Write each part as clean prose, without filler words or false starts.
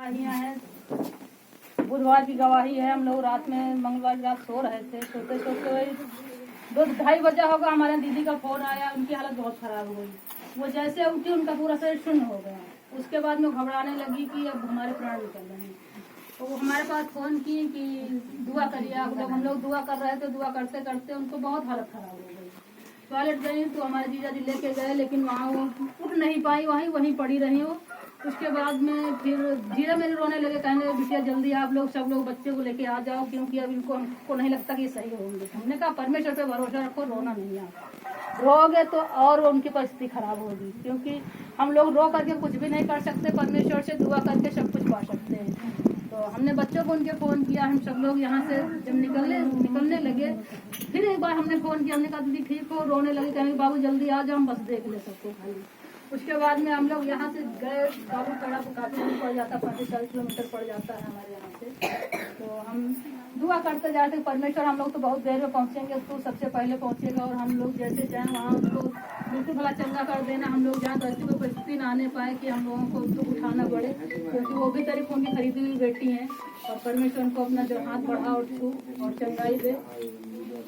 गवाहियाँ हैं, बुधवार की गवाही है। हम लोग रात में मंगलवार की रात सो रहे थे, सोते सोते वही 2-2:30 बजा होगा, हमारे दीदी का फोन आया। उनकी हालत बहुत खराब हो गई। वो जैसे उठी उनका पूरा शरीर शून्य हो गया। उसके बाद में घबराने लगी कि अब हमारे प्राण निकल रहे हैं। तो वो हमारे पास फोन की कि दुआ करिए आप लोग। हम लोग दुआ कर रहे थे। दुआ करते करते उनको बहुत हालत खराब हो गई। टॉयलेट गई तो हमारे जीजा जी लेके गए, लेकिन वहाँ वो उठ नहीं पाई, वहीं पड़ी रही वो। उसके बाद में फिर धीरे मेरे रोने लगे, कहने बिटिया जल्दी आप लोग सब लोग बच्चे को लेके आ जाओ, क्योंकि अब हमको नहीं लगता कि सही होंगे। हमने कहा परमेश्वर पे भरोसा रखो, रोना नहीं आप रोगे तो और उनकी परिस्थिति खराब होगी, क्योंकि हम लोग रो करके कुछ भी नहीं कर सकते, परमेश्वर से दुआ करके सब कुछ पा सकते हैं। तो हमने बच्चों को उनके फ़ोन किया। हम सब लोग यहाँ से जब निकलने लगे, फिर एक बार हमने फ़ोन किया। हमने कहा दीदी ठीक हो? रोने लगे, कहेंगे बाबू जल्दी आ जाओ, हम बस देख ले सबको खाली। उसके बाद में हम लोग यहाँ से गए। बाबू पड़ा तो काफ़ी दूर पड़ जाता, 35-40 किलोमीटर पड़ जाता है हमारे यहाँ से। तो हम दुआ करते जाते परमेश्वर हम लोग तो बहुत देर में पहुँचेंगे, तो सबसे पहले पहुँचेगा और हम लोग जैसे जाएँ वहाँ उसको बिल्कुल भला चंगा कर देना। हम लोग जहाँ तो ऐसी कोई परिस्थिति ना आने पाए कि हम लोगों को उसको उठाना पड़े, क्योंकि वो भी तरीकों की खरीदी हुई बेटी हैं। और परमेश्वर उनको अपना जो हाथ बढ़ा और छू और चंगाई दे।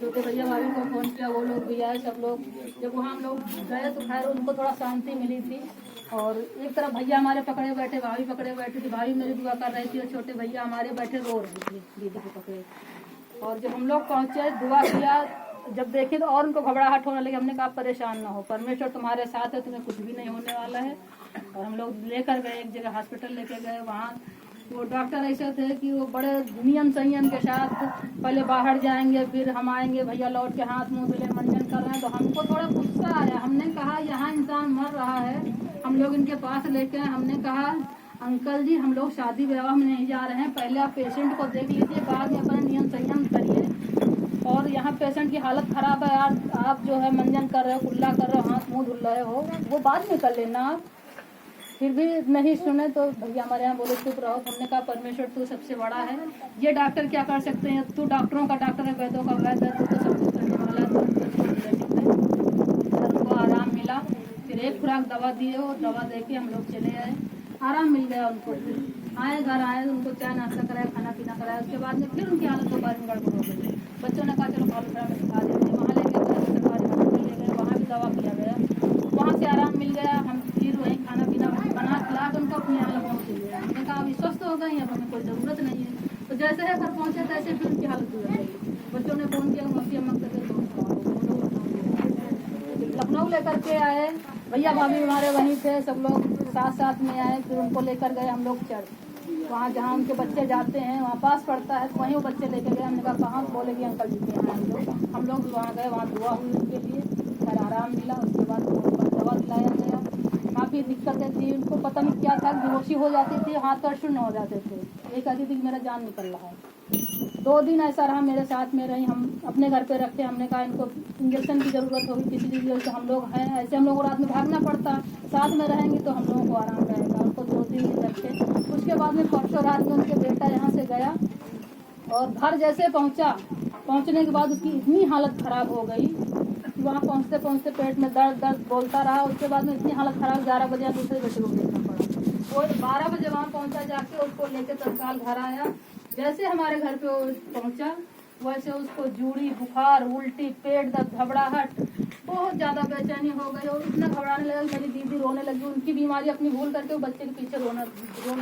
छोटे भैया भाभी को फ़ोन किया, वो लोग भी आए सब लोग। जब वहाँ हम लोग गए तो खैर उनको थोड़ा शांति मिली थी। और एक तरफ भैया हमारे पकड़े बैठे, भाभी पकड़े बैठी थी। भाभी मेरी दुआ कर रही थी और छोटे भैया हमारे बैठे रो रही थी दीदी को पकड़े। और जब हम लोग पहुँचे, दुआ किया, जब देखे तो और उनको घबराहट होने लगी। हमने कहा परेशान ना हो, परमेश्वर तुम्हारे साथ है, तुम्हें कुछ भी नहीं होने वाला है। और हम लोग लेकर गए एक जगह, हॉस्पिटल लेके गए। वहाँ वो डॉक्टर ऐसे थे कि वो बड़े नियम संयम के साथ पहले बाहर जाएंगे, फिर हम आएंगे, भैया लौट के हाथ मुंह धुले मंजन कर रहे हैं। तो हमको थोड़ा गुस्सा आया। हमने कहा यहाँ इंसान मर रहा है, हम लोग इनके पास लेके आए। हमने कहा अंकल जी हम लोग शादी विवाह में नहीं जा रहे हैं, पहले आप पेशेंट को देख लीजिए, बाद में अपना नियम संयम करिए। और यहाँ पेशेंट की हालत ख़राब है, आप जो है मंजन कर रहे हो, कुल्ला कर रहे हो, हाथ मुंह धुल रहे हो, वो बाद में कर लेना आप। फिर भी नहीं सुने तो भैया हमारे यहाँ बोले चुप रहो। हमने कहा परमेश्वर तू सबसे बड़ा है, ये डॉक्टर क्या कर सकते हैं? तू डॉक्टरों का डॉक्टर है, वैद्यों का वैद्य है, तू तो सब कुछ करने वाला है। उनको आराम मिला। फिर एक खुराक दवा दिए और दवा दे के हम लोग चले आए। आराम मिल गया उनको। फिर आए घर आए, उनको चाय नाश्ता कराया, खाना पीना कराया। उसके बाद में फिर उनकी हालत दोबारा में गड़बड़ हो गई। बच्चों ने कहा चलो कॉलेज में सिखा देते हैं। वहाँ ले गए, सरकारी हॉस्पिटल ले गए, वहाँ भी दवा किया गया, वहाँ से आराम मिल गया। हम फिर वहीं खाना पीना बना खिला कर उनको अपनी हालत पहुँच गई। हमने कहा अभी स्वस्थ हो गई, अब हमें कोई ज़रूरत नहीं है। तो जैसे है घर पहुँचे तैसे फिर उनकी हालत बिगड़ गई। बच्चों ने फ़ोन किया, मौसी अम्मा करके लखनऊ लेकर के आए। भैया भाभी हमारे वहीं थे, सब लोग साथ में आए। फिर उनको लेकर गए हम लोग चर्च, वहाँ जहाँ उनके बच्चे जाते हैं, वहाँ पास पड़ता है, तो वहीं वो बच्चे लेके गए। हमने कहा कहाँ? बोले कि अंकल जी के यहाँ। हम लोग वहाँ गए, वहाँ दुआ हुई उनके लिए, फिर आराम मिला। उसके बाद उनको दवा दिलाया गया। काफ़ी दिक्कतें थी, उनको पता नहीं क्या था, बेहोशी हो जाती थी, हाथ पैर शून्य हो जाते थे। ये कहती थी कि मेरा जान निकल रहा है। 2 दिन ऐसा रहा, मेरे साथ में रही। हम अपने घर पे रखे। हमने कहा इनको इंजेक्शन की ज़रूरत होगी, किसी चीज़ से हम लोग हैं, ऐसे हम लोग को रात में भागना पड़ता, साथ में रहेंगे तो हम लोगों को आराम रहेगा। उनको 2-3 दिन रखे। उसके बाद में परसों रात में उनके बेटा यहाँ से गया और घर जैसे पहुँचने के बाद उसकी इतनी हालत ख़राब हो गई, वहाँ पहुँचते पहुँचते पेट में दर्द बोलता रहा। उसके बाद में इतनी हालत ख़राब, 11 बजे दूसरे बेटे को देखना पड़ा। वो 12 बजे वहाँ पहुँचा, जाके उसको लेके तत्काल घर आया। जैसे हमारे घर पे वो पहुँचा, वैसे उसको जूड़ी, बुखार, उल्टी, पेट दर्द, घबराहट, बहुत ज़्यादा बेचैनी हो गई। और इतना घबराने लगा, मेरी दीदी रोने लगी। उनकी बीमारी अपनी भूल करके वो बच्चे के पीछे रोने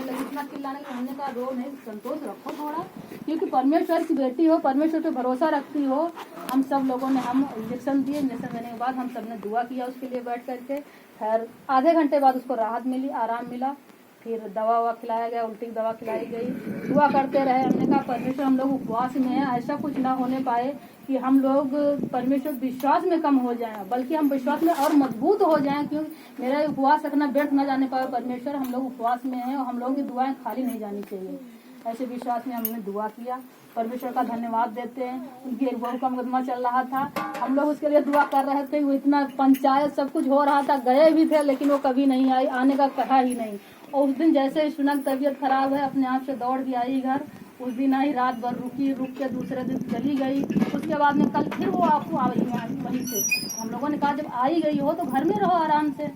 लगी, इतना चिल्लाने लगी। हमने कहा रो नहीं, संतोष रखो थोड़ा, क्योंकि परमेश्वर की बेटी हो, परमेश्वर पे भरोसा रखती हो। हम सब लोगों ने हम इंजेक्शन दिए। इंजेक्शन देने के बाद हम सब ने दुआ किया उसके लिए बैठ करके। खैर आधे घंटे बाद उसको राहत मिली, आराम मिला। फिर दवा खिलाया गया, उल्टी की दवा खिलाई गई। दुआ करते रहे। हमने कहा परमेश्वर हम लोग उपवास में हैं, ऐसा कुछ ना होने पाए कि हम लोग परमेश्वर विश्वास में कम हो जाएं, बल्कि हम विश्वास में और मजबूत हो जाएं। क्योंकि मेरा उपवास रखना व्यर्थ न जाने पाए। परमेश्वर हम लोग उपवास में हैं और हम लोगों की दुआएं खाली नहीं जानी चाहिए। ऐसे विश्वास में हमने दुआ किया। परमेश्वर का धन्यवाद देते हैं। उनकी एक बहू का मुकदमा चल रहा था, हम लोग उसके लिए दुआ कर रहे थे। वो इतना पंचायत सब कुछ हो रहा था, गए भी थे, लेकिन वो कभी नहीं आई, आने का कहा ही नहीं। और उस दिन जैसे सुना तबीयत खराब है, अपने आप से दौड़ के आई घर। उस दिन आई, रात भर रुक के दूसरे दिन चली गई। उसके बाद में कल फिर वो आपको आई वहीं से। हम लोगों ने कहा जब आई गई हो तो घर में रहो आराम से।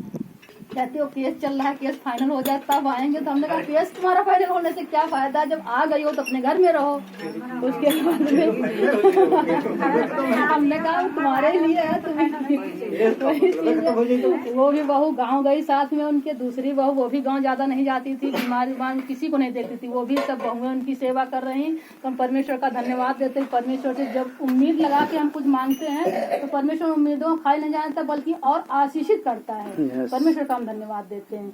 कहते हो केस चल रहा है, केस फाइनल हो जाए तब आएंगे। तो हमने कहा केस तुम्हारा फाइनल होने से क्या फायदा, जब आ गई हो तो अपने घर में रहो। उसके बाद में हमने कहा तुम्हारे लिए है, वो भी बहू गांव गई साथ में, उनके दूसरी बहू वो भी गांव ज्यादा नहीं जाती थी, बीमार किसी को नहीं देखती थी, वो भी सब बहुएं उनकी सेवा कर रही। तो हम परमेश्वर का धन्यवाद देते हैं। परमेश्वर से जब उम्मीद लगा के हम कुछ मांगते हैं तो परमेश्वर उम्मीदों खाई नहीं जाता बल्कि और आशीषित करता है। परमेश्वर का हम धन्यवाद देते हैं।